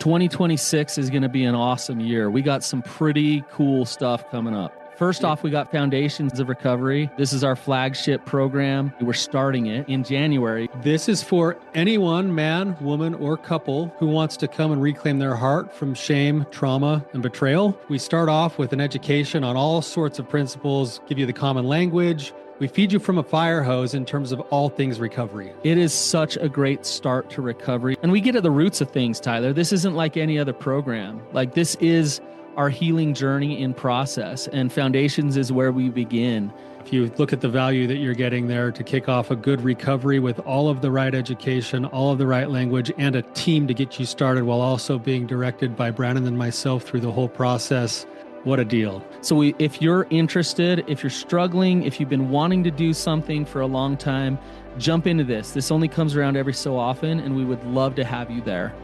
2026 is going to be an awesome year. We got some pretty cool stuff coming up. First off, we got Foundations of Recovery. This is our flagship program. We're starting it in January. This is for anyone, man, woman, or couple who wants to come and reclaim their heart from shame, trauma, and betrayal. We start off with an education on all sorts of principles, give you the common language. We feed you from a fire hose in terms of all things recovery. It is such a great start to recovery. And we get at the roots of things, Tyler. This isn't like any other program. Like, this is our healing journey in process, and Foundations is where we begin. If you look at the value that you're getting there to kick off a good recovery with all of the right education, all of the right language, and a team to get you started while also being directed by Brannon and myself through the whole process, what a deal. So if you're interested, if you're struggling, if you've been wanting to do something for a long time, jump into this. This only comes around every so often, and we would love to have you there.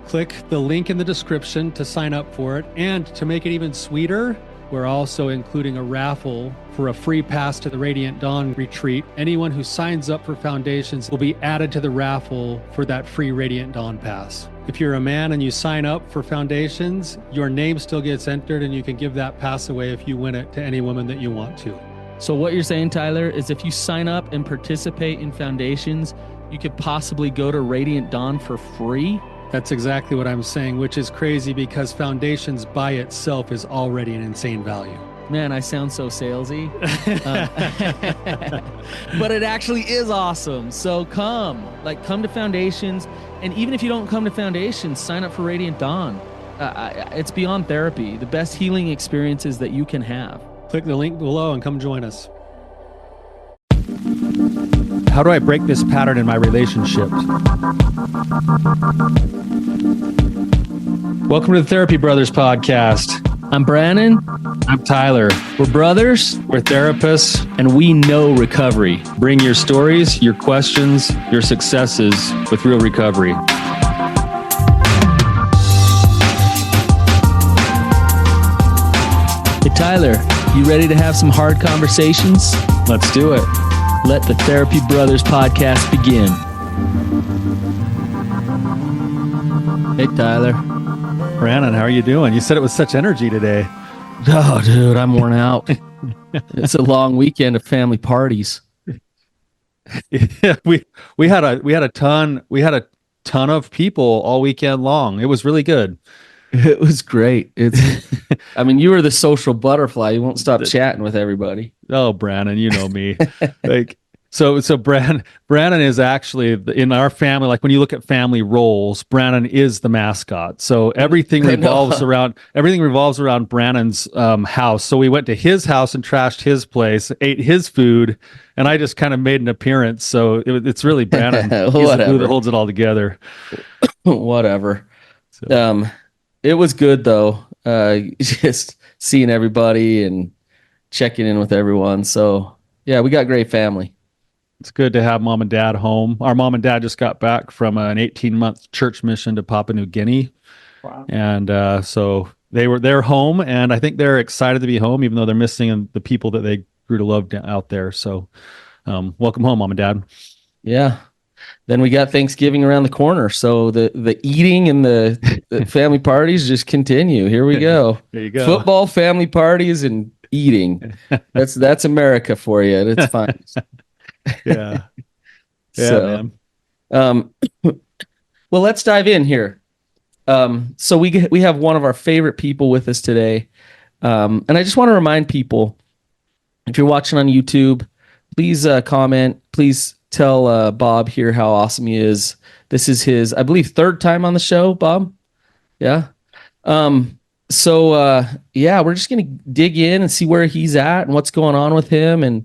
Click the link in the description to sign up for it. And to make it even sweeter, we're also including a raffle for a free pass to the Radiant Dawn retreat. Anyone who signs up for Foundations will be added to the raffle for that free Radiant Dawn pass. If you're a man and you sign up for Foundations, your name still gets entered, and you can give that pass away if you win it to any woman that you want to. So what you're saying, Tyler, is if you sign up and participate in Foundations, you could possibly go to Radiant Dawn for free? That's exactly what I'm saying, which is crazy because Foundations by itself is already an insane value. Man, I sound so salesy. But it actually is awesome. So come to Foundations. And even if you don't come to Foundations, sign up for Radiant Dawn. It's beyond therapy, the best healing experiences that you can have. Click the link below and come join us. How do I break this pattern in my relationships? Welcome to the Therapy Brothers podcast. I'm Brannon. I'm Tyler. We're brothers. We're therapists. And we know recovery. Bring your stories, your questions, your successes with real recovery. Hey, Tyler, you ready to have some hard conversations? Let's do it. Let the Therapy Brothers podcast begin. Hey, Tyler. Brannon, how are you doing? You said it with such energy today. Oh, dude, I'm worn out. It's a long weekend of family parties. Yeah, we had a ton of people all weekend long. It was really good. It was great. I mean, you were the social butterfly. You won't stop chatting with everybody. Oh, Brannon, you know me. So Brannon is actually in our family. Like, when you look at family roles, Brannon is the mascot. So everything revolves around Brannon's house. So we went to his house and trashed his place, ate his food, and I just kind of made an appearance. So it's really Brannon. He's the glue that holds it all together. Whatever. So. It was good though. Just seeing everybody and checking in with everyone. So yeah, we got great family. It's good to have mom and dad home. Our mom and dad just got back from an 18-month church mission to Papua New Guinea. Wow. And so they're home, and I think they're excited to be home, even though they're missing the people that they grew to love out there. So welcome home, mom and dad. Yeah. Then we got Thanksgiving around the corner. So the eating and the family parties just continue. Here we go. There you go. Football, family parties, and eating. That's America for you. It's fine. Yeah. So, man. Well, let's dive in here. So we have one of our favorite people with us today. And I just want to remind people, if you're watching on YouTube, please comment. Please tell Bob here how awesome he is. This is his, I believe, third time on the show, Bob. Yeah. So we're just going to dig in and see where he's at and what's going on with him, and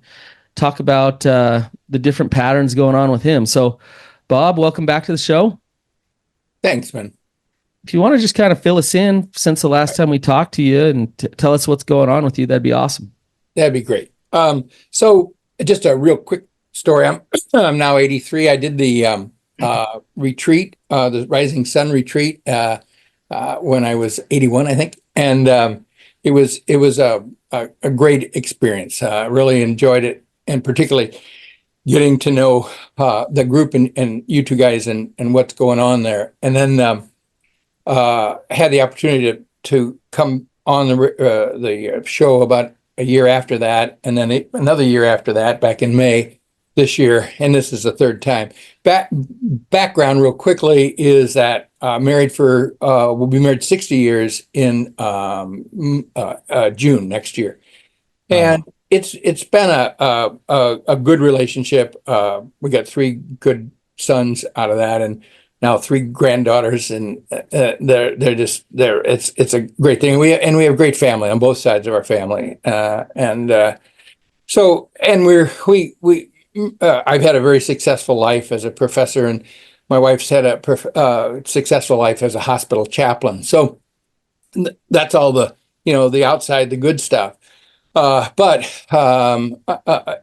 talk about the different patterns going on with him. So, Bob, welcome back to the show. Thanks, man. If you want to just kind of fill us in since the last time we talked to you and tell us what's going on with you, that'd be awesome. That'd be great. So just a real quick story. I'm now 83. I did the retreat, the Rising Sun retreat, when I was 81, I think, and it was a great experience. Really enjoyed it, and particularly getting to know the group and you two guys and what's going on there. And then had the opportunity to come on the show about a year after that, and then another year after that, back in May this year, and this is the third time. Background real quickly is that we'll be married 60 years in June next year. And it's been a good relationship. We got 3 good sons out of that, and now 3 granddaughters, and it's a great thing. We have great family on both sides of our family, I've had a very successful life as a professor, and my wife's had a successful life as a hospital chaplain. So that's all the outside, the good stuff. But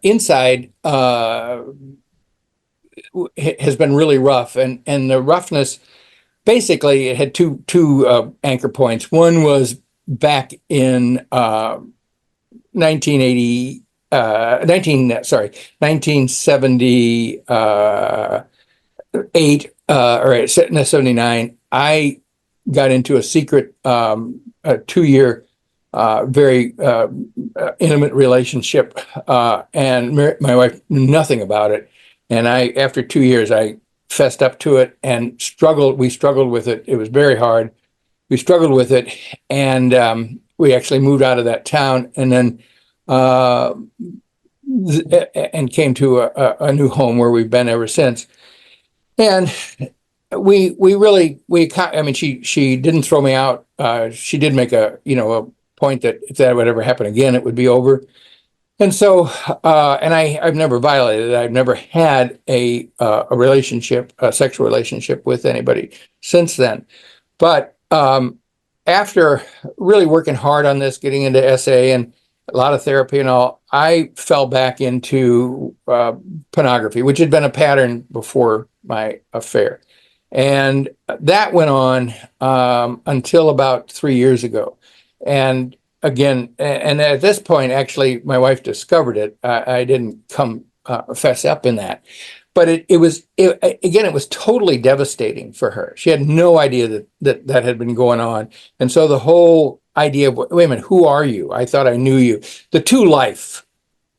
inside has been really rough, and the roughness, basically, it had two anchor points. One was back in 1978 or 79. I got into a secret 2-year very intimate relationship, and my wife knew nothing about it. And after 2 years, I fessed up to it and struggled. We struggled with it. It was very hard. We struggled with it, and we actually moved out of that town, and then and came to a new home where we've been ever since. And she didn't throw me out. She did make a point that if that would ever happen again, it would be over. And so, I've never violated it. I've never had a relationship, a sexual relationship with anybody since then. But after really working hard on this, getting into SA and a lot of therapy and all, I fell back into pornography, which had been a pattern before my affair. And that went on until about 3 years ago. And again, and at this point, actually, my wife discovered it. I didn't fess up in that. But it was totally devastating for her. She had no idea that had been going on. And so the whole idea of, wait a minute, who are you? I thought I knew you. The two life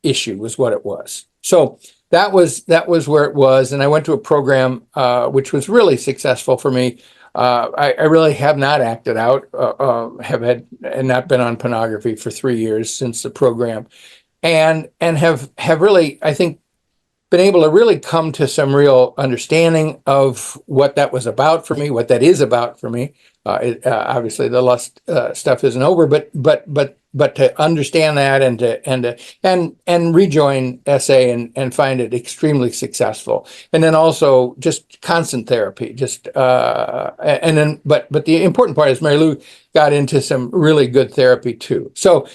issue was what it was. So that was where it was. And I went to a program which was really successful for me. I really have not acted out, have had and not been on pornography for 3 years since the program, and have really, I think, been able to really come to some real understanding of what that was about for me, what that is about for me. Obviously, the lust stuff isn't over, but to understand that and rejoin SA and find it extremely successful, and then also just constant therapy, but the important part is Mary Lou got into some really good therapy too. So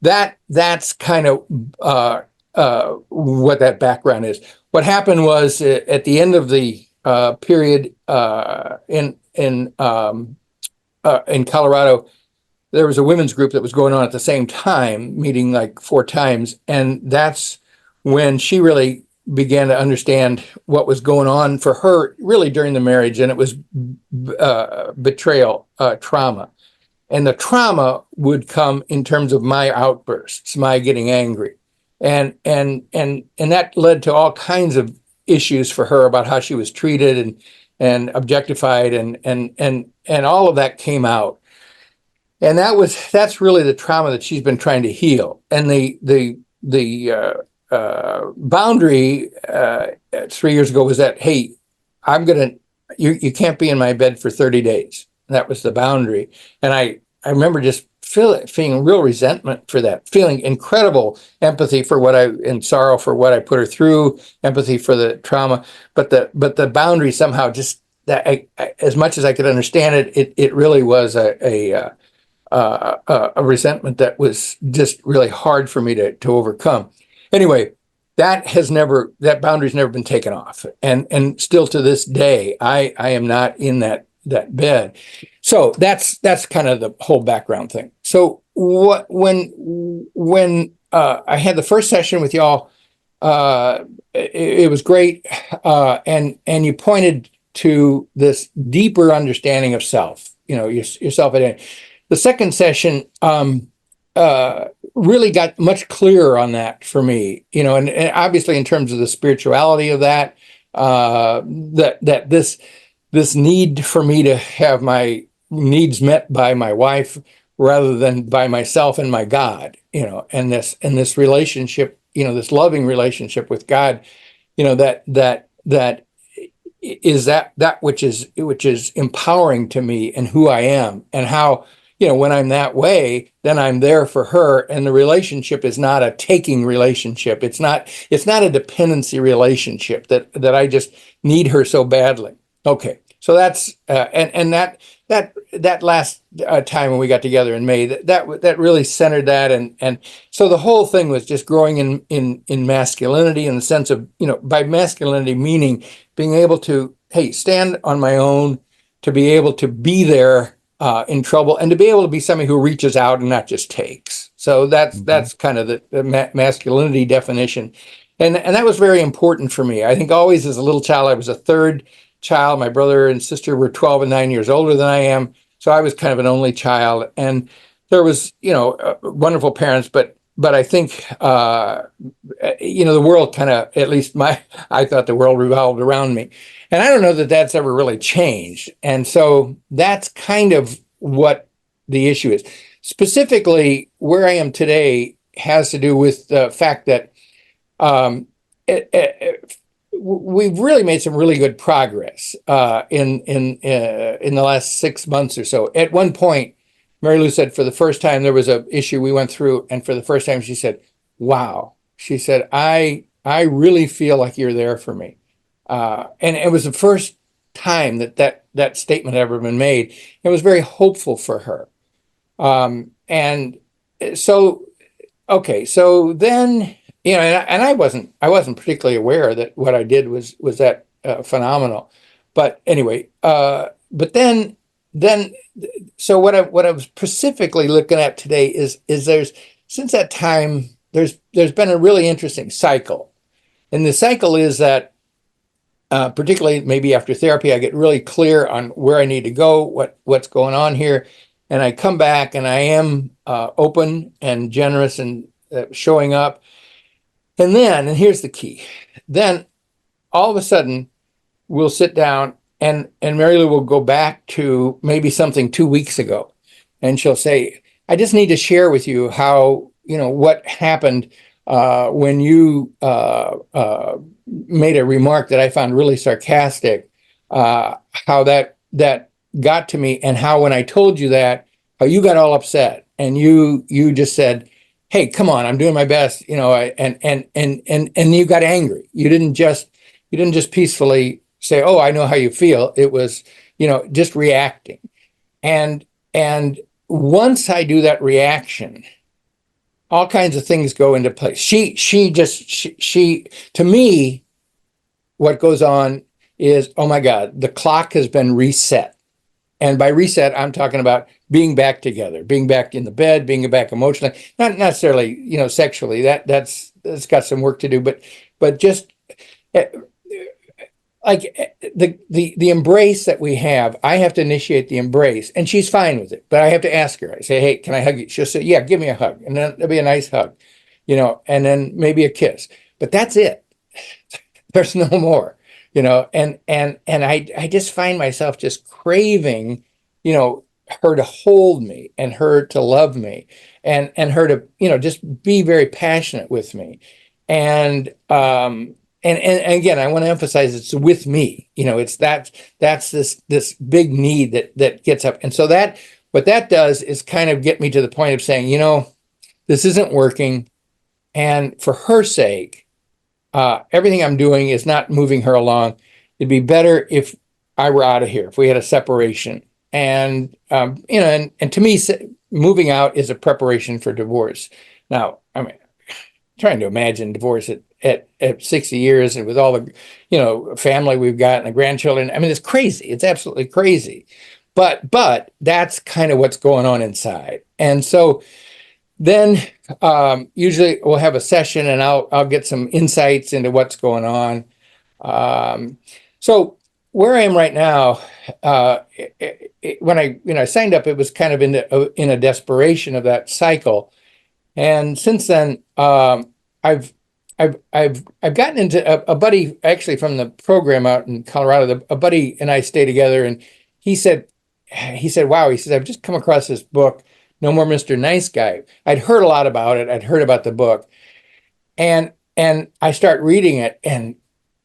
that's kind of what that background is. What happened was at the end of the period in Colorado, there was a women's group that was going on at the same time, meeting like 4 times, and that's when she really began to understand what was going on for her really during the marriage, and it was betrayal, trauma. And the trauma would come in terms of my outbursts, my getting angry. And that led to all kinds of issues for her about how she was treated and objectified, and all of that came out. And that's really the trauma that she's been trying to heal. And the boundary 3 years ago was that, hey, you can't be in my bed for 30 days. That was the boundary. And I remember just feeling real resentment for that, feeling incredible empathy and sorrow for what I put her through, empathy for the trauma, but the boundary somehow just that as much as I could understand it really was a resentment that was just really hard for me to overcome. Anyway, that boundary's never been taken off, and still to this day, I am not in that bed. So that's kind of the whole background thing. So when I had the first session with y'all, it was great, and you pointed to this deeper understanding of self. yourself at it. The second session really got much clearer on that for me, and obviously in terms of the spirituality of that, that this need for me to have my needs met by my wife rather than by myself and my God, and this relationship, this loving relationship with God, that is that which is empowering to me and who I am, and how, when I'm that way, then I'm there for her, and the relationship is not a taking relationship. It's not a dependency relationship that I just need her so badly. Okay, so that's and that last time when we got together in May, that really centered that, and so the whole thing was just growing in masculinity, in the sense of, by masculinity meaning being able to, hey, stand on my own, to be able to be there in trouble, and to be able to be somebody who reaches out and not just takes. So that's kind of the masculinity definition, and that was very important for me. I think always as a little child, I was a third child. My brother and sister were 12 and 9 years older than I am, so I was kind of an only child. And there was, wonderful parents, but I think, the world kind of, at least I thought the world revolved around me. And I don't know that that's ever really changed. And so that's kind of what the issue is. Specifically, where I am today has to do with the fact that we've really made some really good progress in the last 6 months or so. At one point, Mary Lou said, for the first time, there was an issue we went through, and for the first time, she said, "Wow," she said, "I really feel like you're there for me," and it was the first time that statement had ever been made. It was very hopeful for her, and so okay, so then. And I wasn't particularly aware that what I did was that phenomenal, but anyway, but then, so what I was specifically looking at today is since that time there's been a really interesting cycle, and the cycle is that particularly maybe after therapy, I get really clear on where I need to go, what's going on here, and I come back and I am open and generous and showing up. And here's the key. Then all of a sudden we'll sit down and Mary Lou will go back to maybe something 2 weeks ago. And she'll say, "I just need to share with you how, what happened when you made a remark that I found really sarcastic, how that got to me, and how when I told you that, how you got all upset and you just said, 'Hey, come on, I'm doing my best,' and you got angry. You didn't just peacefully say, 'Oh, I know how you feel.' It was, just reacting. And once I do that reaction, all kinds of things go into place. She to me, what goes on is, oh my God, the clock has been reset. And by reset, I'm talking about being back together, being back in the bed, being back emotionally, not necessarily, sexually. That's got some work to do, but just like the embrace that we have. I have to initiate the embrace, and she's fine with it. But I have to ask her. I say, "Hey, can I hug you?" She'll say, "Yeah, give me a hug," and then it'll be a nice hug, and then maybe a kiss. But that's it. There's no more. And I just find myself just craving, her to hold me, and her to love me, and her to, just be very passionate with me. And again, I want to emphasize it's with me, it's that's this big need that gets up. And so what that does is kind of get me to the point of saying, this isn't working. And for her sake, everything I'm doing is not moving her along. It'd be better if I were out of here, if we had a separation. And, and to me, moving out is a preparation for divorce. Now, I mean, trying to imagine divorce at 60 years and with all the, family we've got and the grandchildren. I mean, it's crazy. It's absolutely crazy. But that's kind of what's going on inside. And so then usually we'll have a session, and I'll get some insights into what's going on. So where I am right now, when I signed up, it was kind of in a desperation of that cycle, and since then, I've I've gotten into a buddy actually from the program out in Colorado. A buddy and I stay together, and he said, "Wow," he says, "I've just come across this book, No More Mr. Nice Guy." I'd heard a lot about it. I'd heard about the book, and I start reading it, and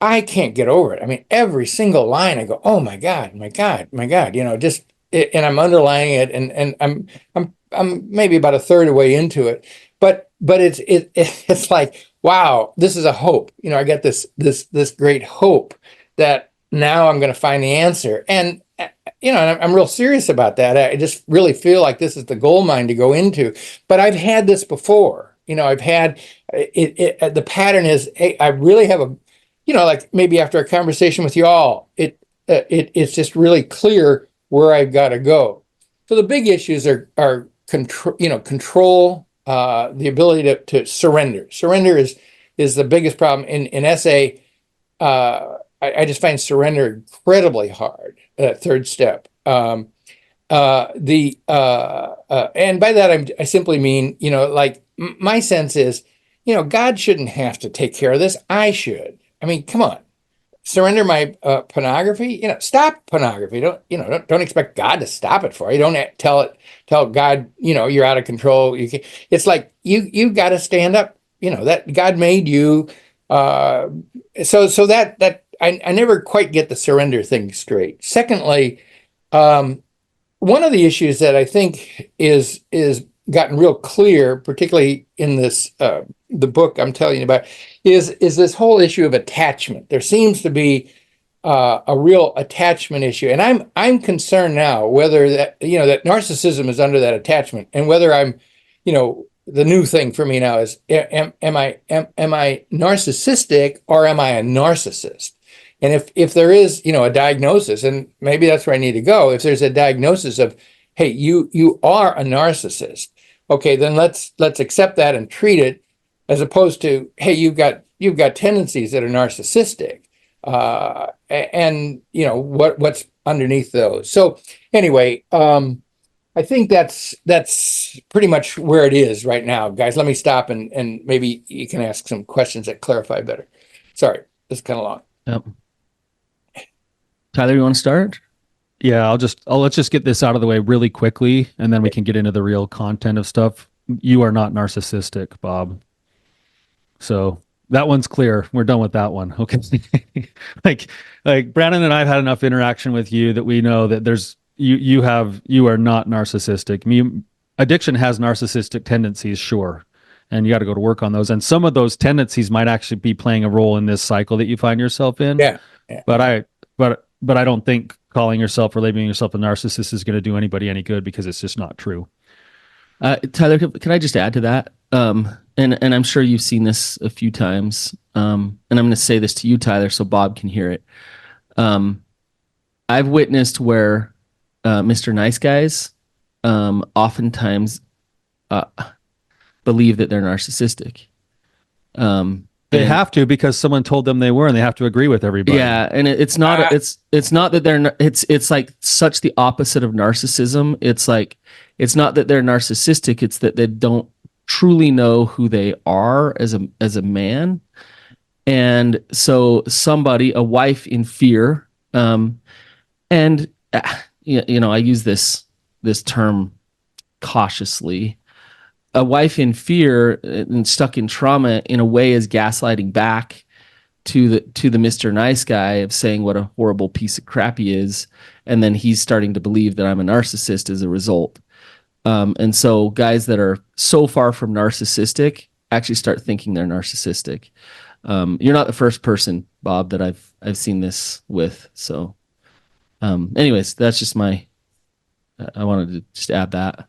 I can't get over it. I mean, every single line, I go, "Oh my God, my God, my God!" Just and I'm underlining it, and I'm maybe about a third of the way into it, but it's like, wow, this is a hope. I got this great hope that now I'm going to find the answer, and I'm real serious about that. I just really feel like this is the gold mine to go into. But I've had this before. I've had it. The pattern is, hey, I really have a, like maybe after a conversation with you all, it's just really clear where I've got to go. So the big issues are control, the ability to surrender. Surrender is the biggest problem in SA. I just find surrender incredibly hard. That third step. And by that I simply mean, like my sense is, God shouldn't have to take care of this. I should. I mean, come on. Surrender my pornography. Stop pornography. Don't expect God to stop it for you. Don't tell God, you're out of control. It's like you got to stand up. That God made you. So that I never quite get the surrender thing straight. Secondly, one of the issues that I think is gotten real clear, particularly in this the book I'm telling you about, is this whole issue of attachment. There seems to be a real attachment issue, and I'm concerned now whether that that narcissism is under that attachment, and whether I'm, the new thing for me now is am I narcissistic, or am I a narcissist? And if there is, a diagnosis, and maybe that's where I need to go, if there's a diagnosis of, hey, you are a narcissist, okay, then let's accept that and treat it, as opposed to, hey, you've got tendencies that are narcissistic, and what's underneath those. So anyway, I think that's pretty much where it is right now, guys. Let me stop and maybe you can ask some questions that clarify better. Sorry, this is kind of long. Yep. Tyler, you want to start? Yeah, let's just get this out of the way really quickly, and then we can get into the real content of stuff. You are not narcissistic, Bob. So that one's clear. We're done with that one. Okay. like Brannon and I have had enough interaction with you that we know that you are not narcissistic. Addiction has narcissistic tendencies, sure. And you got to go to work on those. And some of those tendencies might actually be playing a role in this cycle that you find yourself in. Yeah. But I don't think calling yourself or labeling yourself a narcissist is going to do anybody any good, because it's just not true. Tyler, can I just add to that? And I'm sure you've seen this a few times. And I'm going to say this to you, Tyler, so Bob can hear it. I've witnessed where Mr. Nice Guys oftentimes believe that they're narcissistic. They have to, because someone told them they were, and they have to agree with everybody. Yeah, and it's not it's not that they're it's like such the opposite of narcissism. It's like it's not that they're narcissistic, it's that they don't truly know who they are as a man. And so a wife in fear, and I use this term cautiously. A wife in fear and stuck in trauma, in a way, is gaslighting back to the Mr. Nice Guy, of saying what a horrible piece of crap he is, and then he's starting to believe that I'm a narcissist as a result. And so guys that are so far from narcissistic actually start thinking they're narcissistic. You're not the first person, Bob, that I've seen this with. So, anyways, that's just I wanted to just add that.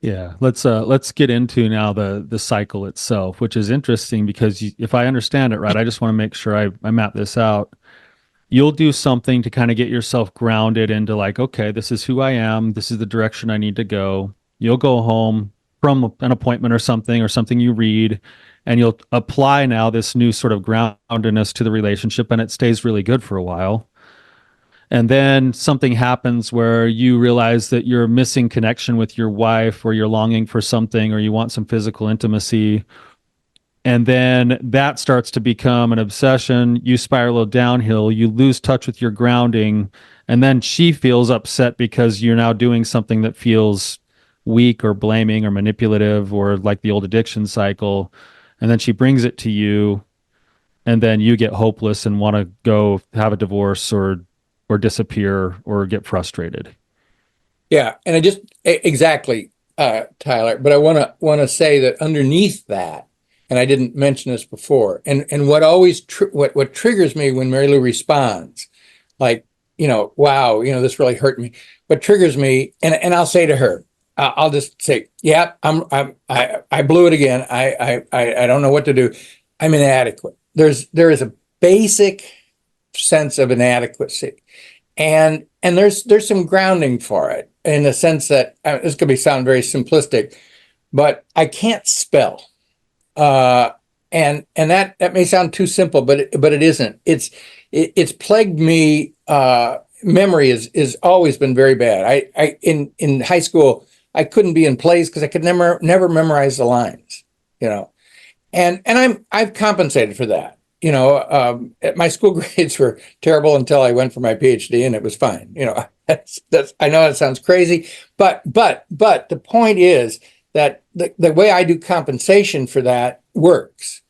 Yeah, let's get into now the cycle itself, which is interesting, because if I understand it right, I just want to make sure I map this out. You'll do something to kind of get yourself grounded into, like, okay, this is who I am. This is the direction I need to go. You'll go home from an appointment or something you read, and you'll apply now this new sort of groundedness to the relationship, and it stays really good for a while. And then something happens where you realize that you're missing connection with your wife, or you're longing for something, or you want some physical intimacy. And then that starts to become an obsession. You spiral downhill, you lose touch with your grounding, and then she feels upset because you're now doing something that feels weak or blaming or manipulative or like the old addiction cycle. And then she brings it to you, and then you get hopeless and want to go have a divorce or disappear or get frustrated. Yeah, and exactly, Tyler. But I want to say that underneath that, and I didn't mention this before, and what always what triggers me when Mary Lou responds, like, wow, this really hurt me. What triggers me, and I'll say to her, I'll just say, yeah, I blew it again. I don't know what to do. I'm inadequate. There is a basic sense of inadequacy, and there's some grounding for it, in the sense that this could sound very simplistic, but I can't spell, and that may sound too simple, but it isn't. It's plagued me. Memory is always been very bad. I in high school, I couldn't be in plays because I could never memorize the lines, and I've compensated for that. My school grades were terrible until I went for my PhD, and it was fine. That's I know that sounds crazy, but the point is that the way I do compensation for that works.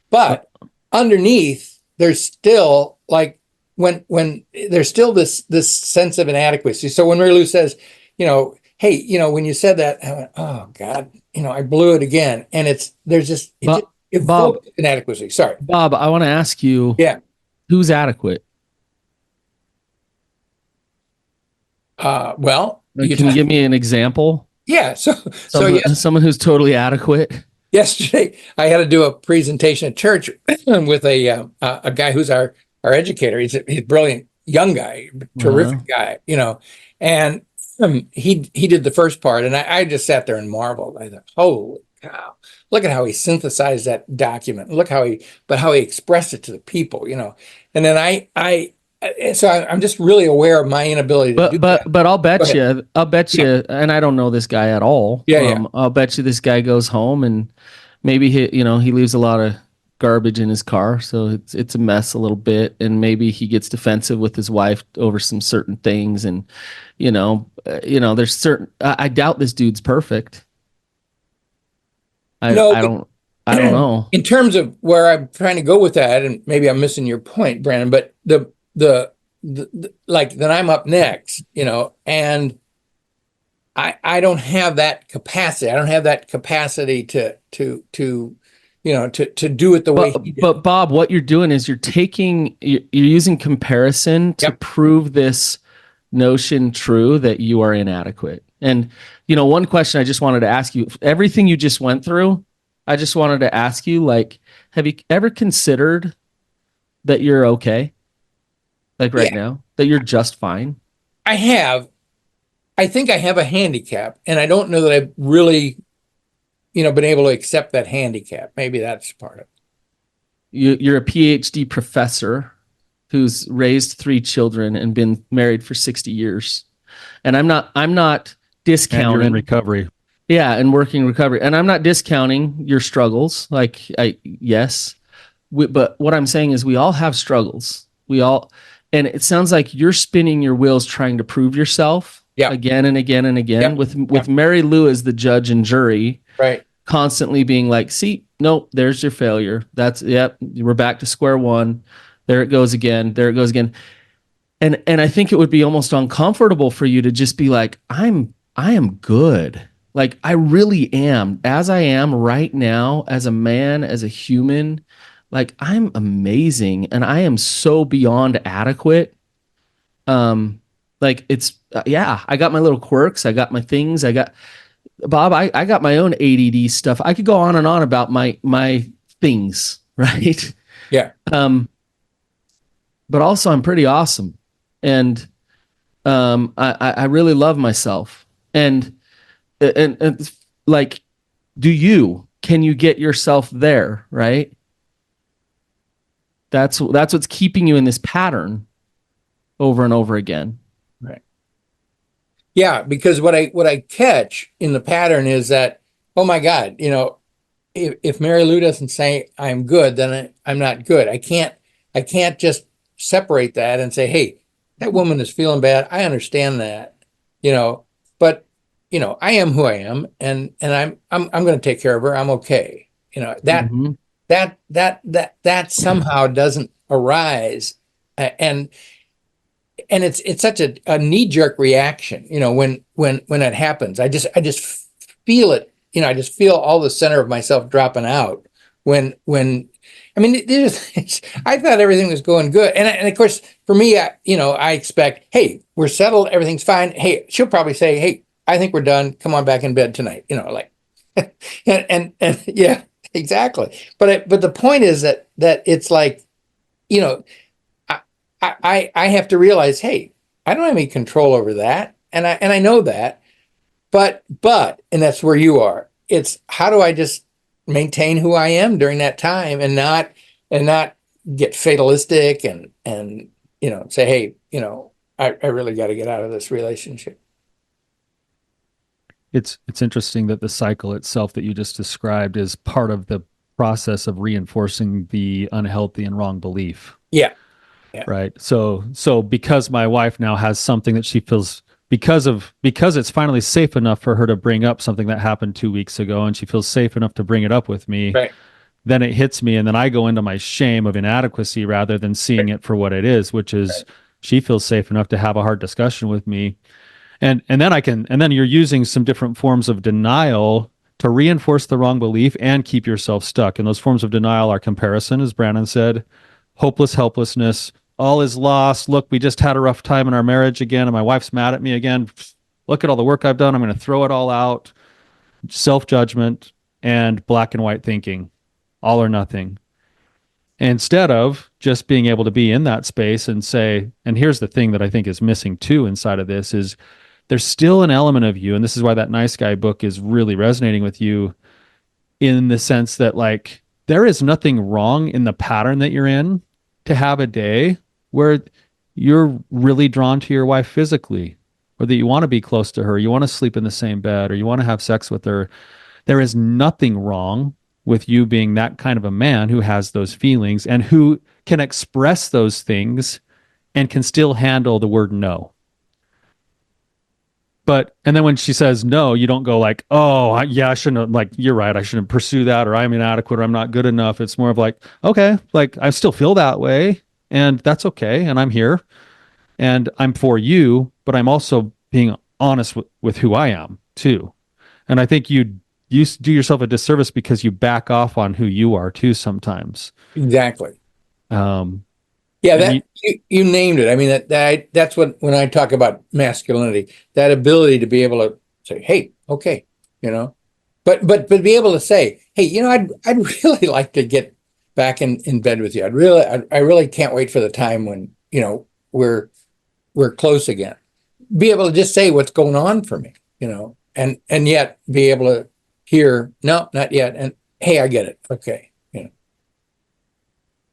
But underneath, there's still, like, when there's still this sense of inadequacy. So when Mary Lou says, hey, when you said that, I went, oh God, I blew it again, and there's just Bob, inadequacy. Sorry, Bob, I want to ask you, yeah, who's adequate? Well, can you give me an example? Yeah, Someone who's totally adequate. Yesterday, I had to do a presentation at church with a guy who's our educator. He's a brilliant young guy, terrific guy, and he did the first part, and I just sat there and marveled. I thought, holy cow, look at how he synthesized that document. Look how he expressed it to the people, And then so I'm just really aware of my inability to do that. But I'll bet you, and I don't know this guy at all. Yeah. I'll bet you this guy goes home and maybe he leaves a lot of garbage in his car, so it's a mess a little bit, and maybe he gets defensive with his wife over some certain things, and there's certain. I doubt this dude's perfect. I don't know. In terms of where I'm trying to go with that, and maybe I'm missing your point, Brannon, but the like, then I'm up next, and I don't have that capacity. I don't have that capacity to do it the way he did. But Bob, what you're doing is you're using comparison to prove this notion true, that you are inadequate. And one question I just wanted to ask you, everything you just went through, I just wanted to ask you, like, have you ever considered that you're okay? Like right now, that you're just fine? I have. I think I have a handicap, and I don't know that I've really, been able to accept that handicap. Maybe that's part of it. You're a PhD professor who's raised 3 children and been married for 60 years. And I'm not discounting. And you're in recovery. Yeah, and working recovery. And I'm not discounting your struggles. Like, yes. But what I'm saying is we all have struggles. And it sounds like you're spinning your wheels trying to prove yourself again and again and again, with Mary Lou as the judge and jury, right? Constantly being like, see, nope, there's your failure. We're back to square one. There it goes again. There it goes again. And I think it would be almost uncomfortable for you to just be like, I am good. Like, I really am, as I am right now, as a man, as a human. Like, I'm amazing, and I am so beyond adequate. Like, it's I got my little quirks, I got my things, Bob, I got my own ADD stuff. I could go on and on about my things, right? Yeah. But also I'm pretty awesome, and I really love myself, and like, do you? can you get yourself there, right? That's what's keeping you in this pattern over and over again. Right. Yeah, because what I catch in the pattern is that, oh my God, if Mary Lou doesn't say I'm good, then I'm not good. I can't just separate that and say, hey, that woman is feeling bad. I understand that, but I am who I am, and I'm going to take care of her. I'm okay. Mm-hmm. That somehow doesn't arise, and it's such a knee-jerk reaction, when it happens. I just feel it, I just feel all the center of myself dropping out when I mean, I thought everything was going good, and of course for me, I expect, hey, we're settled, everything's fine. Hey, she'll probably say, hey, I think we're done. Come on back in bed tonight. Like, and yeah, exactly. But the point is that it's like, I have to realize, hey, I don't have any control over that, and I know that, but and that's where you are. It's how do I just maintain who I am during that time, and not get fatalistic and say, hey, I really got to get out of this relationship. It's interesting that the cycle itself that you just described is part of the process of reinforcing the unhealthy and wrong belief. Yeah. Yeah. Right. So because my wife now has something that she feels because it's finally safe enough for her to bring up something that happened 2 weeks ago, and she feels safe enough to bring it up with me. Right. Then it hits me, and then I go into my shame of inadequacy rather than seeing it for what it is, which is she feels safe enough to have a hard discussion with me. And then you're using some different forms of denial to reinforce the wrong belief and keep yourself stuck. And those forms of denial are comparison, as Brannon said, hopeless helplessness, all is lost. Look, we just had a rough time in our marriage again, and my wife's mad at me again. Look at all the work I've done. I'm going to throw it all out. Self-judgment and black and white thinking, all or nothing. Instead of just being able to be in that space and say, and here's the thing that I think is missing too inside of this is there's still an element of you, and this is why that Nice Guy book is really resonating with you, in the sense that, like, there is nothing wrong in the pattern that you're in to have a day where you're really drawn to your wife physically, or that you want to be close to her, you want to sleep in the same bed, or you want to have sex with her. There is nothing wrong with you being that kind of a man who has those feelings and who can express those things and can still handle the word no. And then when she says no, you don't go like, oh, yeah, I shouldn't have, like, you're right, I shouldn't pursue that, or I'm inadequate, or I'm not good enough. It's more of like, okay, like, I still feel that way, and that's okay, and I'm here, and I'm for you, but I'm also being honest with who I am, too. And I think you do yourself a disservice because you back off on who you are, too, sometimes. Exactly. Yeah, that you named it. I mean, that's what, when I talk about masculinity, that ability to be able to say, hey, okay, but be able to say, hey, I'd really like to get back in bed with you. I really can't wait for the time when, we're close again. Be able to just say what's going on for me, and yet be able to hear, no, not yet. And hey, I get it. Okay.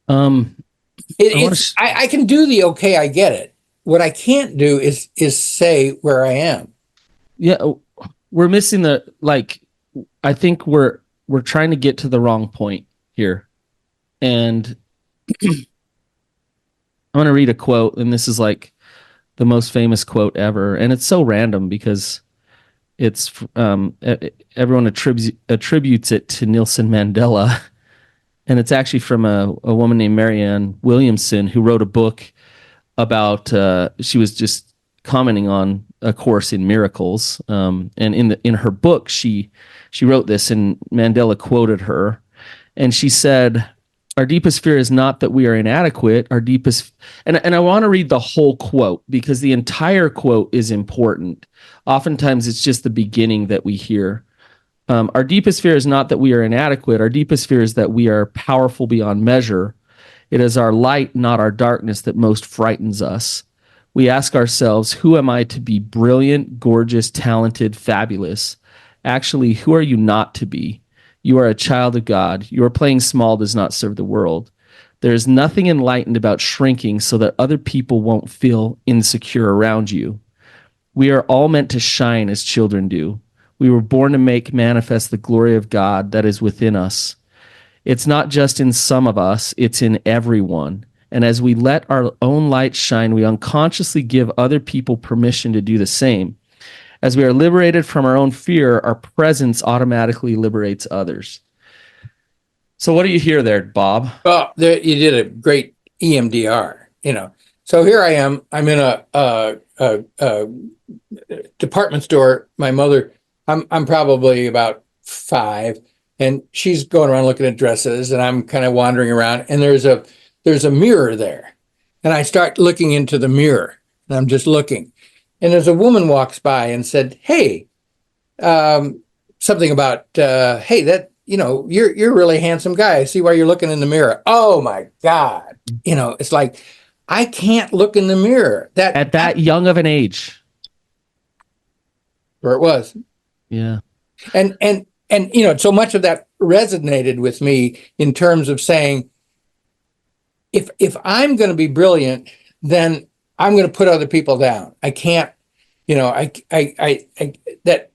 I can do the okay, I get it. What I can't do is say where I am. Yeah, we're missing I think we're trying to get to the wrong point here. And I'm going to read a quote, and this is like the most famous quote ever, and it's so random because it's everyone attributes it to Nelson Mandela. And it's actually from a woman named Marianne Williamson, who wrote a book about, she was just commenting on A Course in Miracles. And in her book, she wrote this, and Mandela quoted her. And she said, our deepest fear is not that we are inadequate. Our deepest, and I want to read the whole quote because the entire quote is important. Oftentimes it's just the beginning that we hear. Our deepest fear is not that we are inadequate. Our deepest fear is that we are powerful beyond measure. It is our light, not our darkness, that most frightens us. We ask ourselves, who am I to be brilliant, gorgeous, talented, fabulous? Actually, who are you not to be? You are a child of God. Your playing small does not serve the world. There is nothing enlightened about shrinking so that other people won't feel insecure around you. We are all meant to shine as children do. We were born to make manifest the glory of God that is within us. It's not just in some of us, it's in everyone. And as we let our own light shine, we unconsciously give other people permission to do the same. As we are liberated from our own fear, our presence automatically liberates others. So what do you hear there, Bob? Well, you did a great EMDR, So here I am. I'm in a department store. My mother, I'm probably about 5, and she's going around looking at dresses, and I'm kind of wandering around, and there's a mirror there, and I start looking into the mirror, and I'm just looking, and as a woman walks by and said, "Hey," something about, "Hey, that." You're a really handsome guy. I see why you're looking in the mirror. Oh my God. It's like, I can't look in the mirror. At that young of an age. Where it was. Yeah. And so much of that resonated with me in terms of saying, if I'm going to be brilliant, then I'm going to put other people down. I can't, that.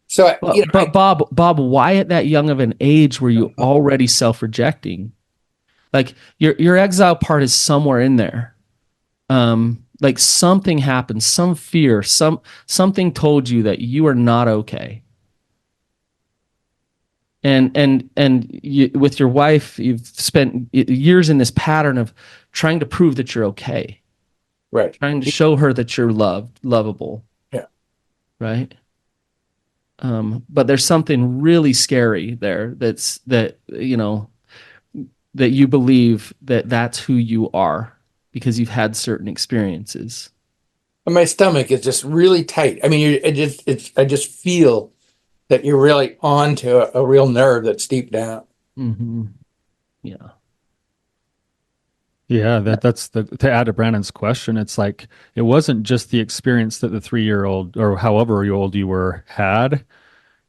So, but Bob, why at that young of an age were you already self-rejecting? Like your exile part is somewhere in there. Like something happened, some fear, something told you that you are not okay. And you, with your wife, you've spent years in this pattern of trying to prove that you're okay. Right. Trying to show her that you're lovable. Yeah. Right. But there's something really scary there that you believe that that's who you are because you've had certain experiences. And my stomach is just really tight. I mean, I just feel that you're really onto a real nerve that's deep down. Mm-hmm. Yeah. Yeah, that's to add to Brandon's question, it's like it wasn't just the experience that the 3-year-old or however old you were had.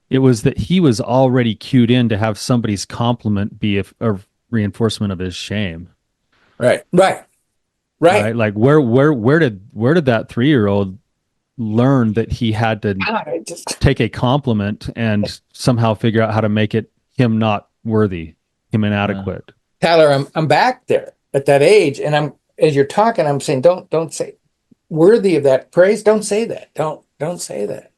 It was that he was already cued in to have somebody's compliment be a reinforcement of his shame. Right. Like where did that 3-year-old learn that he had to take a compliment and somehow figure out how to make it him not worthy, him inadequate? Tyler, I'm back there at that age, and as you're talking, I'm saying, don't say worthy of that praise. Don't say that. Don't say that.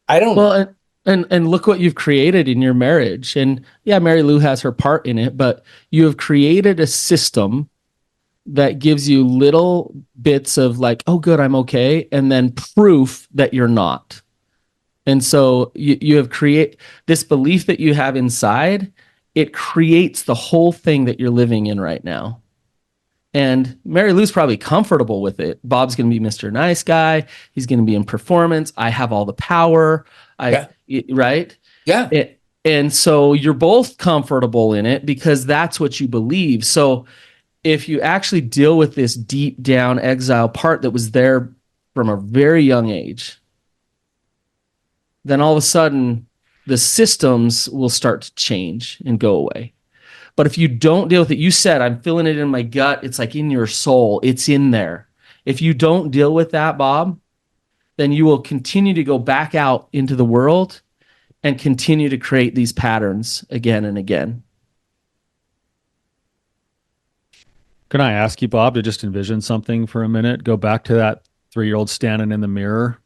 I don't. Well, and look what you've created in your marriage. And yeah, Mary Lou has her part in it, but you have created a system that gives you little bits of like, oh, good, I'm okay, and then proof that you're not. And so you have create this belief that you have inside. It creates the whole thing that you're living in right now. And Mary Lou's probably comfortable with it. Bob's going to be Mr. Nice Guy. He's going to be in performance. I have all the power. Right? Yeah. And so you're both comfortable in it because that's what you believe. So if you actually deal with this deep down exile part that was there from a very young age, then all of a sudden the systems will start to change and go away. But if you don't deal with it, you said, I'm feeling it in my gut. It's like in your soul. It's in there. If you don't deal with that, Bob, then you will continue to go back out into the world and continue to create these patterns again and again. Can I ask you, Bob, to just envision something for a minute? Go back to that 3-year-old standing in the mirror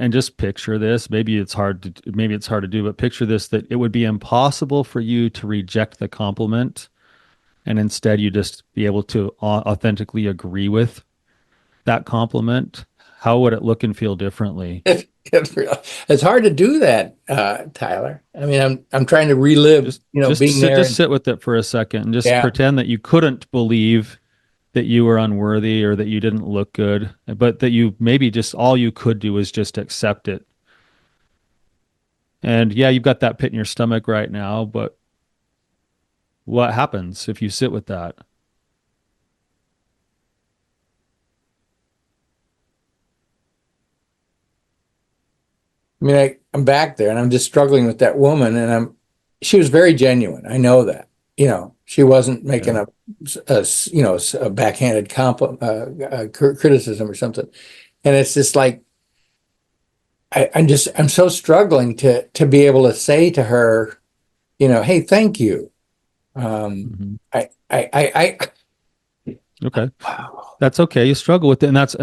and just picture this. Maybe it's hard to do, but picture this, that it would be impossible for you to reject the compliment, and instead you just be able to authentically agree with that compliment. How would it look and feel differently? It's hard to do that, Tyler. I mean, I'm trying to relive, being there. Just sit with it for a second and just pretend that you couldn't believe that you were unworthy or that you didn't look good, but that you maybe just all you could do was just accept it. And yeah, you've got that pit in your stomach right now, but what happens if you sit with that? I mean, I'm back there and I'm just struggling with that woman, and she was very genuine. I know that. She wasn't making Yeah. a backhanded criticism or something. And it's just like, I'm so struggling to be able to say to her, hey, thank you. Mhm. I Okay. wow. That's okay. You struggle with it, and that's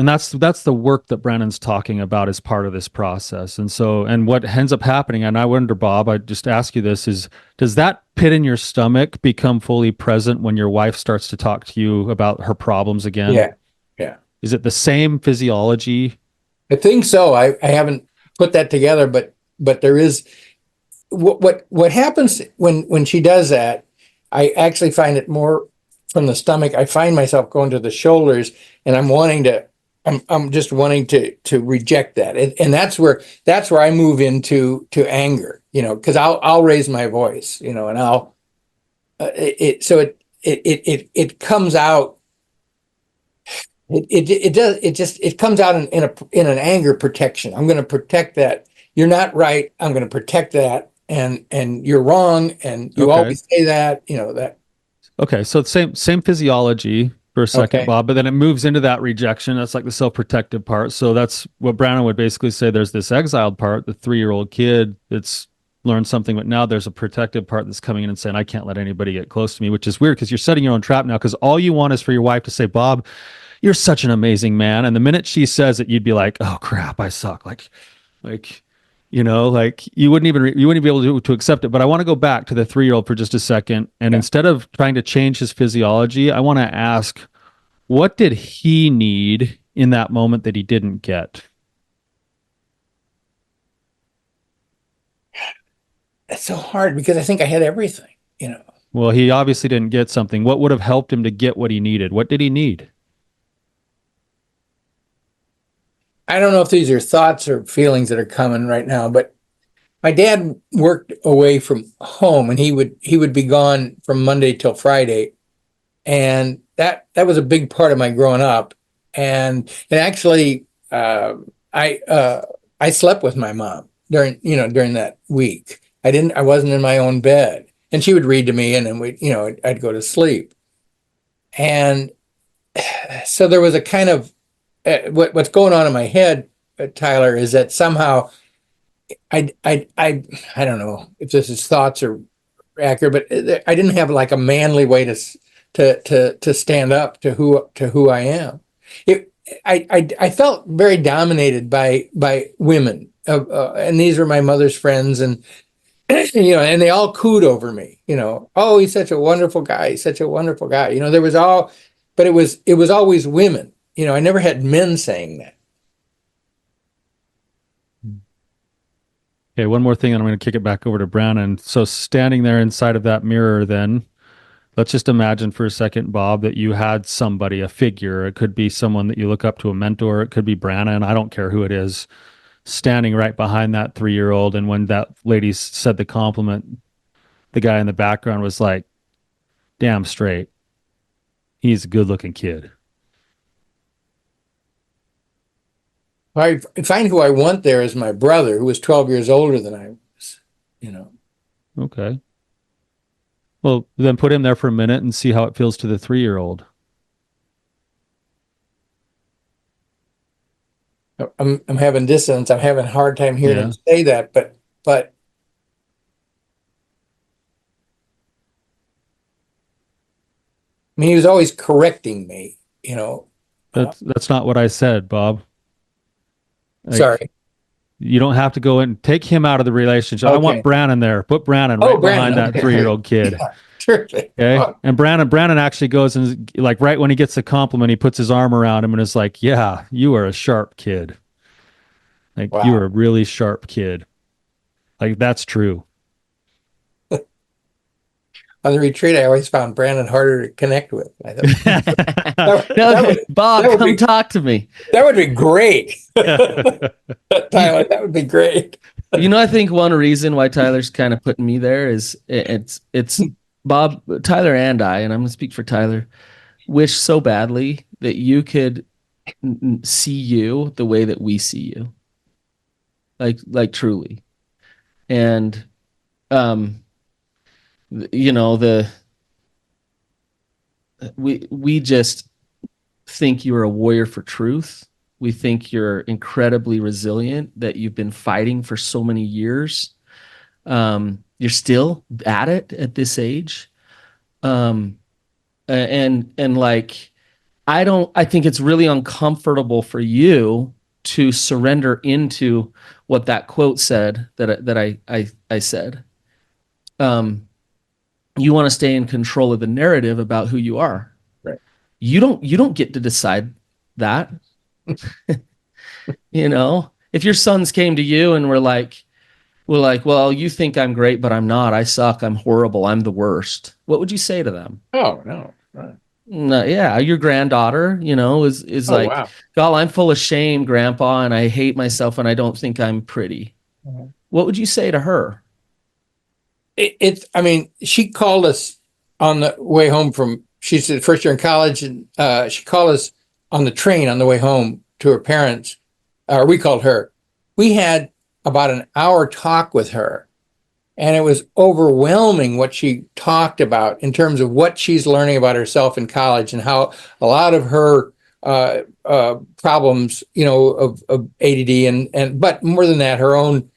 the work that Brannon's talking about as part of this process. And so, and what ends up happening, and I wonder, Bob, I just ask you this: is does that pit in your stomach become fully present when your wife starts to talk to you about her problems again? Yeah, yeah. Is it the same physiology? I think so. I haven't put that together, but there is what happens when she does that. I actually find it more from the stomach. I find myself going to the shoulders, and I'm just wanting to reject that, and that's where I move into anger. Because I'll raise my voice. And I'll so it comes out. It does. It comes out in an anger protection. I'm going to protect that. You're not right. I'm going to protect that, and you're wrong, and you Okay. always say that. That. Okay. So it's same physiology for a second, Okay. Bob, but then it moves into that rejection. That's like the self-protective part. So that's what Brannon would basically say. There's this exiled part, the 3-year-old kid that's learned something, but now there's a protective part that's coming in and saying, I can't let anybody get close to me, which is weird because you're setting your own trap now because all you want is for your wife to say, Bob, you're such an amazing man. And the minute she says it, you'd be like, oh crap, I suck. Like, like you wouldn't be able to accept it. But I want to go back to the 3-year-old for just a second. And Yeah. instead of trying to change his physiology, I want to ask, what did he need in that moment that he didn't get? It's so hard because I think I had everything. Well, he obviously didn't get something. What would have helped him to get what he needed? What did he need? I don't know if these are thoughts or feelings that are coming right now, but my dad worked away from home, and he would be gone from Monday till Friday, and that was a big part of my growing up. And actually, I slept with my mom during that week. I wasn't in my own bed, and she would read to me, and then I'd go to sleep. And so there was a kind of what's going on in my head, Tyler, is that somehow I don't know if this is thoughts or accurate, but I didn't have like a manly way to stand up to who I am. I felt very dominated by women, and these are my mother's friends, and and they all cooed over me. Oh, he's such a wonderful guy. He's such a wonderful guy. There was but it was always women. I never had men saying that. Okay, one more thing, and I'm going to kick it back over to Brannon. So, standing there inside of that mirror, then, let's just imagine for a second, Bob, that you had somebody, a figure. It could be someone that you look up to, a mentor. It could be Brannon. I don't care who it is, standing right behind that 3-year-old. And when that lady said the compliment, the guy in the background was like, damn straight. He's a good looking kid. I find who I want there is my brother, who was 12 years older than I was. Okay. Well, then put him there for a minute and see how it feels to the 3-year-old. I'm having dissonance. I'm having a hard time hearing Yeah. him say that, but I mean, he was always correcting me. That's not what I said, Bob. Like, Sorry. you don't have to go and take him out of the relationship. I want Okay. Brannon there. Put Brannon Oh, right behind Brandon. that Okay. 3-year-old kid. Yeah, terrific. Okay. And Brannon actually goes and like right when he gets the compliment, he puts his arm around him and is like, yeah, you are a sharp kid. Like you are Wow. a really sharp kid. Like that's true. On the retreat, I always found Brandon harder to connect with. I thought that Okay, would Bob, that would come be talk to me. that would be great, Tyler. You, That would be great. I think one reason why Tyler's kind of putting me there is it's Bob, Tyler, and and I'm gonna speak for Tyler, wish so badly that you could see you the way that we see you, like truly, and um you know, we just think you're a warrior for truth. We think you're incredibly resilient, that you've been fighting for so many years. You're still at it at this age. Um, and like, I think it's really uncomfortable for you to surrender into what that quote said that I said. You want to stay in control of the narrative about who you are. Right. You don't get to decide that. You know, if your sons came to you and were like, well, you think I'm great, but I'm not. I suck. I'm horrible. I'm the worst. What would you say to them? Oh, no. Right. No, yeah, your granddaughter, is Oh, like, wow. "God, I'm full of shame, Grandpa, and I hate myself, and I don't think I'm pretty." Mhm. What would you say to her? I mean, she called us on the way home she's the first year in college, and she called us on the train on the way home to her parents, or we called her. We had about an hour talk with her, and it was overwhelming what she talked about in terms of what she's learning about herself in college and how a lot of her problems, of ADD but more than that, her own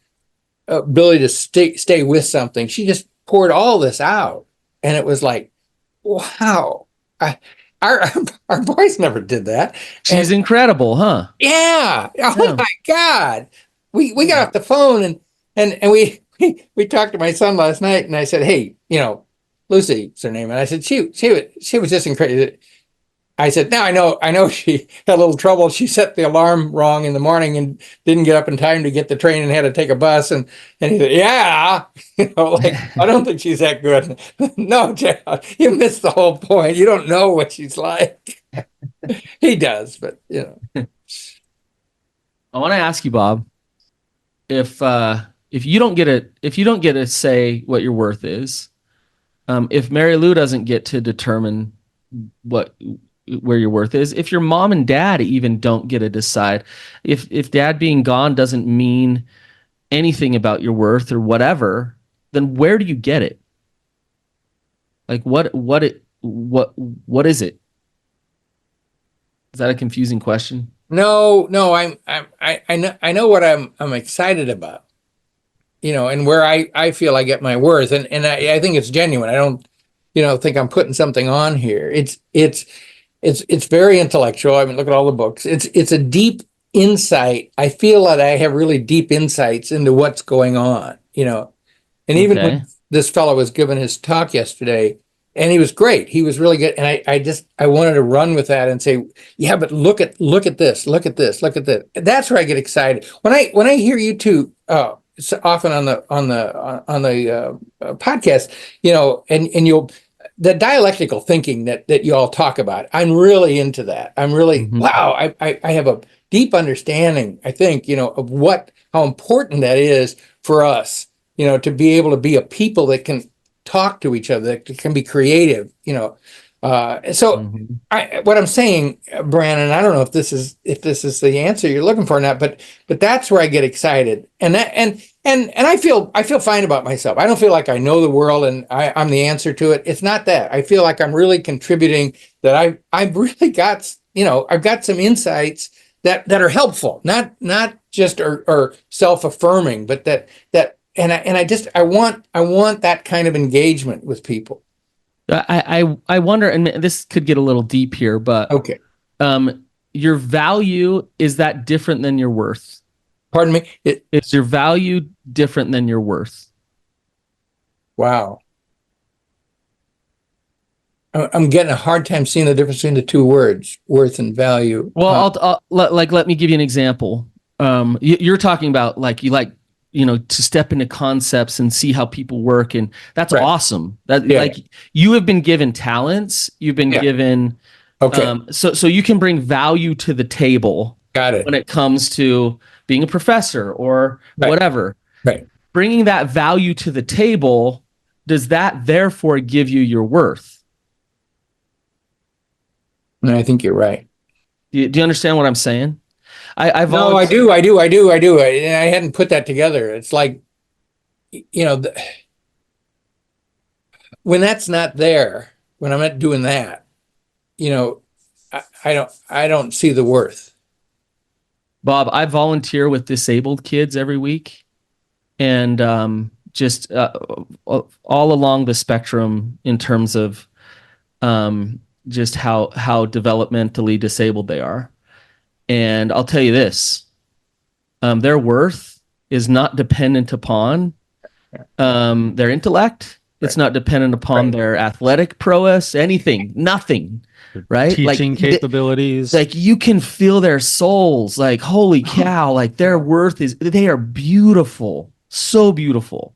ability to stay with something. She just poured all this out, and it was like, wow. I, our our boys never did that. She's And incredible, huh? yeah, oh Yeah. my God. We got Yeah. off the phone, and we talked to my son last night, and I said, hey, Lucy's her name. And I said, she was just incredible. I said, now I know she had a little trouble. She set the alarm wrong in the morning and didn't get up in time to get the train and had to take a bus. And he said, yeah, like, I don't think she's that good. No, Jeff, you missed the whole point. You don't know what she's like. He does, but I want to ask you, Bob, if you don't get to say what your worth is, if Mary Lou doesn't get to determine what where your worth is, if your mom and dad even don't get to decide, if dad being gone doesn't mean anything about your worth or whatever, then where do you get it? Like what is it? Is that a confusing question? no, I know what I'm excited about, and where I feel I get my worth. And I think it's genuine. I don't, think I'm putting something on here. It's very intellectual. I mean, look at all the books. It's a deep insight. I feel that I have really deep insights into what's going on, And even Okay. when this fellow was giving his talk yesterday, and he was great. He was really good. And I wanted to run with that and say, yeah, but look at this, look at this, look at this. That's where I get excited. When I hear you two so often on the podcast, and you'll the dialectical thinking that you all talk about. I'm really into that. I'm really, Mhm. wow. I have a deep understanding, I think, of how important that is for us, to be able to be a people that can talk to each other, that can be creative, So Mhm. what I'm saying, Brannon, I don't know if this is the answer you're looking for or not, but that's where I get excited, and I feel fine about myself. I don't feel like I know the world and I'm the answer to it. It's not that. I feel like I'm really contributing. That I've really got I've got some insights that are helpful, not just or self-affirming, but that I want that kind of engagement with people. I wonder, and this could get a little deep here, but Okay, your value, is that different than your worth? pardon me. Is your value different than your worth? Wow. I'm getting a hard time seeing the difference between the two words, worth and value. Well, let me give you an example. You're talking about like you like to step into concepts and see how people work, and that's Right. awesome. That Yeah. like you have been given talents, you've been Yeah. given Okay, so you can bring value to the table got it. when it comes to being a professor or Right. whatever. Right. Bringing that value to the table, does that therefore give you your worth? No, I think you're right. Do you understand what I'm saying? I've No, always I do. I hadn't put that together. It's like, you know, the, when that's not there, when I'm not doing that, you know, I don't see the worth. Bob, I volunteer with disabled kids every week, and just all along the spectrum in terms of just how developmentally disabled they are. And I'll tell you this, their worth is not dependent upon their intellect. It's not dependent upon their athletic prowess, anything, nothing, right? Teaching capabilities. Like you can feel their souls, like, holy cow, like their worth is, they are beautiful, so beautiful.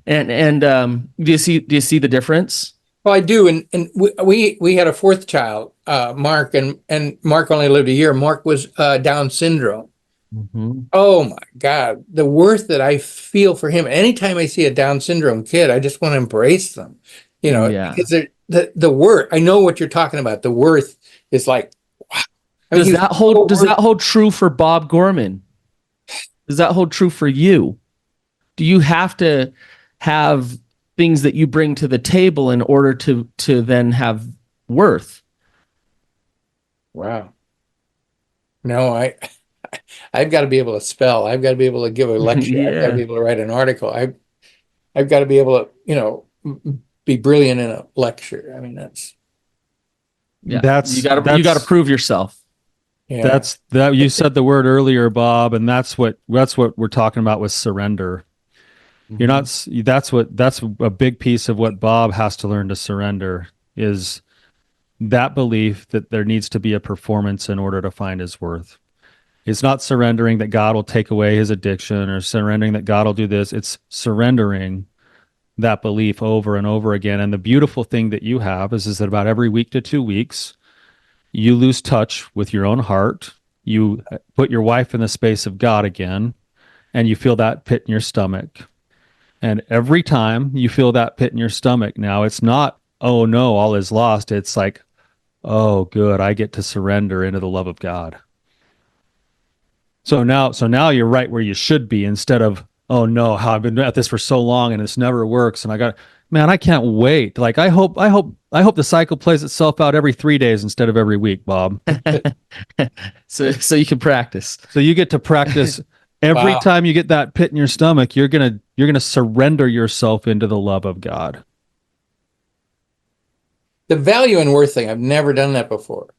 And do you see the difference? Well, I do, and we had a fourth child, Mark, and Mark only lived a year. Mark was Down syndrome. Mm-hmm. Oh my God, the worth that I feel for him. Anytime I see a Down syndrome kid, I just want to embrace them, Yeah. because the worth. I know what you're talking about. The worth is like, wow. Does that hold true for Bob Gorman? Does that hold true for you? Do you have to have things that you bring to the table in order to then have worth? Wow. No, I've got to be able to spell. I've got to be able to give a lecture. Yeah. I've got to be able to write an article. I've got to be able to, be brilliant in a lecture. I mean, that's you got to prove yourself. Yeah. You said the word earlier, Bob, and that's what we're talking about with surrender. You're not, that's a big piece of what Bob has to learn to surrender, is that belief that there needs to be a performance in order to find his worth. It's not surrendering that God will take away his addiction, or surrendering that God will do this. It's surrendering that belief over and over again. And the beautiful thing that you have is that about every week to 2 weeks, you lose touch with your own heart. You put your wife in the space of God again, and you feel that pit in your stomach. And every time you feel that pit in your stomach, now it's not, oh no, all is lost. It's like, oh good, I get to surrender into the love of God. So now you're right where you should be, instead of, oh no, how I've been at this for so long and this never works, and I can't wait. Like I hope the cycle plays itself out every 3 days instead of every week, Bob. so you can practice. So you get to practice every time you get that pit in your stomach. You're gonna surrender yourself into the love of God. The value and worth thing. I've never done that before.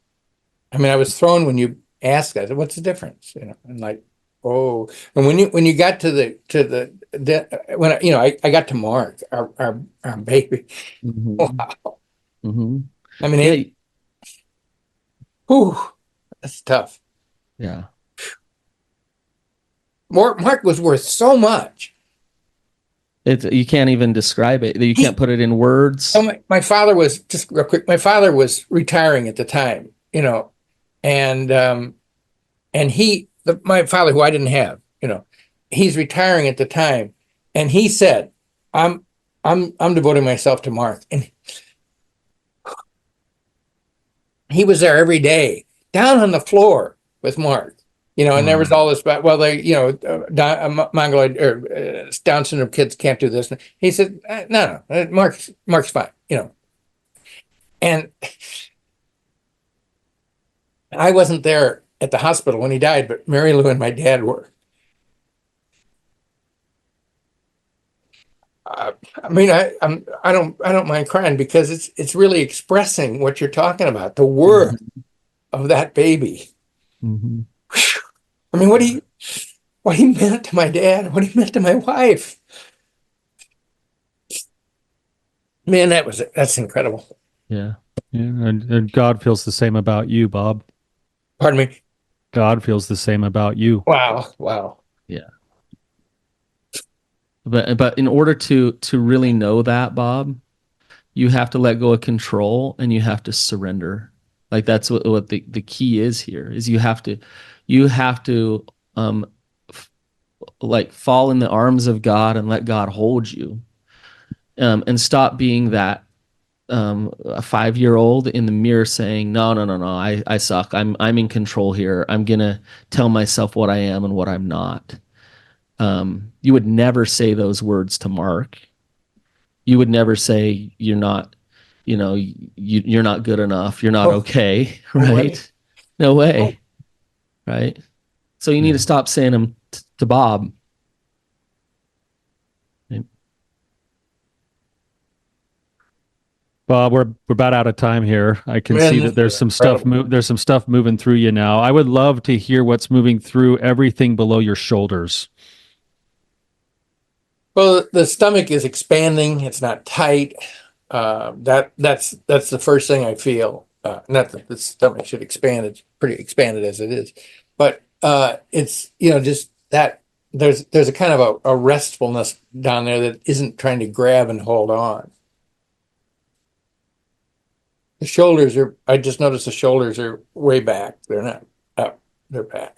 I mean, I was thrown when you asked. I said, "What's the difference?" And like, oh, and when you got to the when I got to Mark, our baby. Mm-hmm. Wow. Mm-hmm. I mean, that's tough. Yeah. Mark was worth so much. You can't even describe it. You can't put it in words. So my father was, just real quick, my father was retiring at the time, and my father, who I didn't have, he's retiring at the time, and he said, I'm devoting myself to Mark. And he was there every day, down on the floor with Mark. And there was all this, Mongoloid or Down syndrome kids can't do this. He said, no, Mark's fine, And I wasn't there at the hospital when he died, but Mary Lou and my dad were. I don't mind crying, because it's really expressing what you're talking about, the worth of that baby. Mm-hmm. I mean, what he meant to my dad, what he meant to my wife. Man, that's incredible. Yeah. Yeah. And God feels the same about you, Bob. Pardon me? God feels the same about you. Wow. Yeah. But in order to really know that, Bob, you have to let go of control, and you have to surrender. Like that's what the key is here, is you have to like fall in the arms of God and let God hold you, and stop being that a 5-year-old in the mirror saying, no, I suck. I'm in control here. I'm gonna tell myself what I am and what I'm not. You would never say those words to Mark. you would never say you're not, you're not good enough. You're not okay. Right. No way. Right. So you need to stop saying them to Bob. Bob, we're about out of time here. I can see that there's some stuff. There's some stuff moving through you now. I would love to hear what's moving through everything below your shoulders. Well, the stomach is expanding. It's not tight. That's the first thing I feel. Not that the stomach should expand. It's pretty expanded as it is, but it's just that there's a kind of a restfulness down there that isn't trying to grab and hold on. The shoulders I just noticed the shoulders are way back. They're not up, they're back.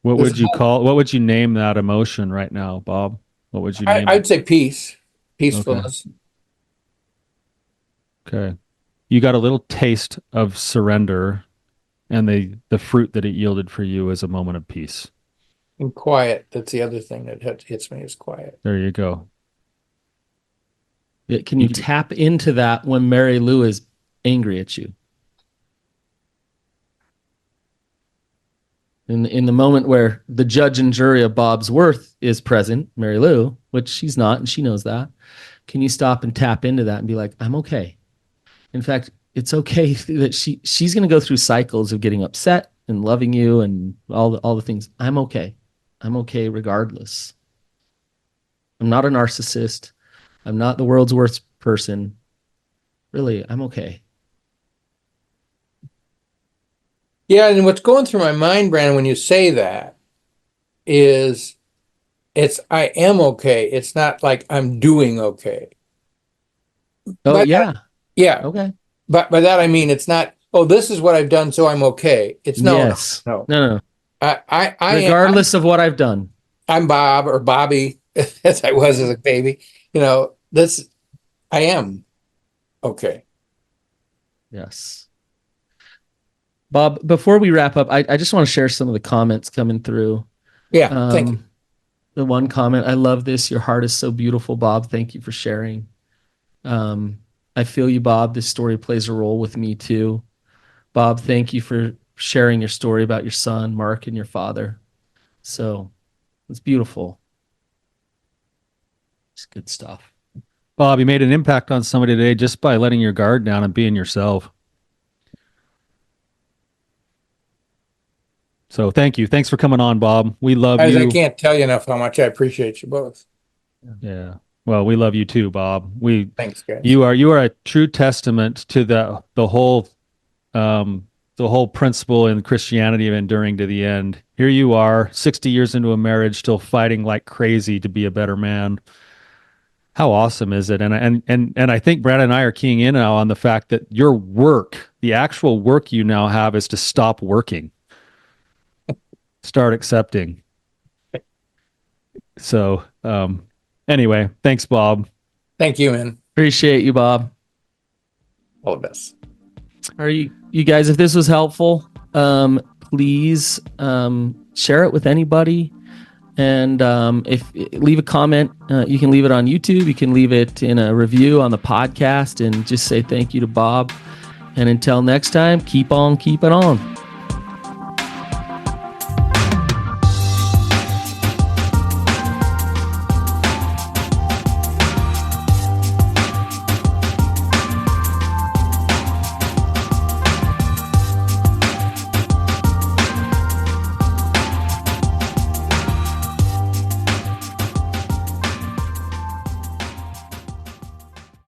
What would you name that emotion right now, Bob? What would you name it? I'd say peacefulness. Okay. You got a little taste of surrender, and the fruit that it yielded for you is a moment of peace. And quiet. That's the other thing that hits me is quiet. There you go. Can you tap into that when Mary Lou is angry at you? In the moment where the judge and jury of Bob's worth is present, Mary Lou, which she's not, and she knows that, can you stop and tap into that and be like, I'm okay. In fact, it's okay that she's going to go through cycles of getting upset and loving you and all the things. I'm okay. I'm okay regardless. I'm not a narcissist. I'm not the world's worst person. Really, I'm okay. Yeah, and what's going through my mind, Brannon, when you say that is I am okay. It's not like I'm doing okay. Oh, yeah. Yeah. Okay. But by that I mean it's not, this is what I've done, so I'm okay. It's no. Yes. No. I regardless of what I've done. I'm Bob or Bobby, as I was as a baby. I am okay. Yes. Bob, before we wrap up, I just want to share some of the comments coming through. Yeah, thank you. The one comment, I love this. Your heart is so beautiful, Bob. Thank you for sharing. I feel you, Bob. This story plays a role with me too. Bob, thank you for sharing your story about your son, Mark, and your father. So it's beautiful. It's good stuff. Bob, you made an impact on somebody today just by letting your guard down and being yourself. So thank you. Thanks for coming on, Bob. We love you. I can't tell you enough how much I appreciate you both. Yeah. Well, we love you too, Bob. Thanks, guys. You are a true testament to the whole principle in Christianity of enduring to the end. Here you are, 60 years into a marriage, still fighting like crazy to be a better man. How awesome is it? And I think Brad and I are keying in now on the fact that your work, the actual work you now have, is to stop working. Start accepting. So, anyway, thanks, Bob. Thank you, man. Appreciate you, Bob. All the best. Are you guys, if this was helpful, please share it with anybody. And if leave a comment, you can leave it on YouTube. You can leave it in a review on the podcast and just say thank you to Bob. And until next time, keep on keeping on.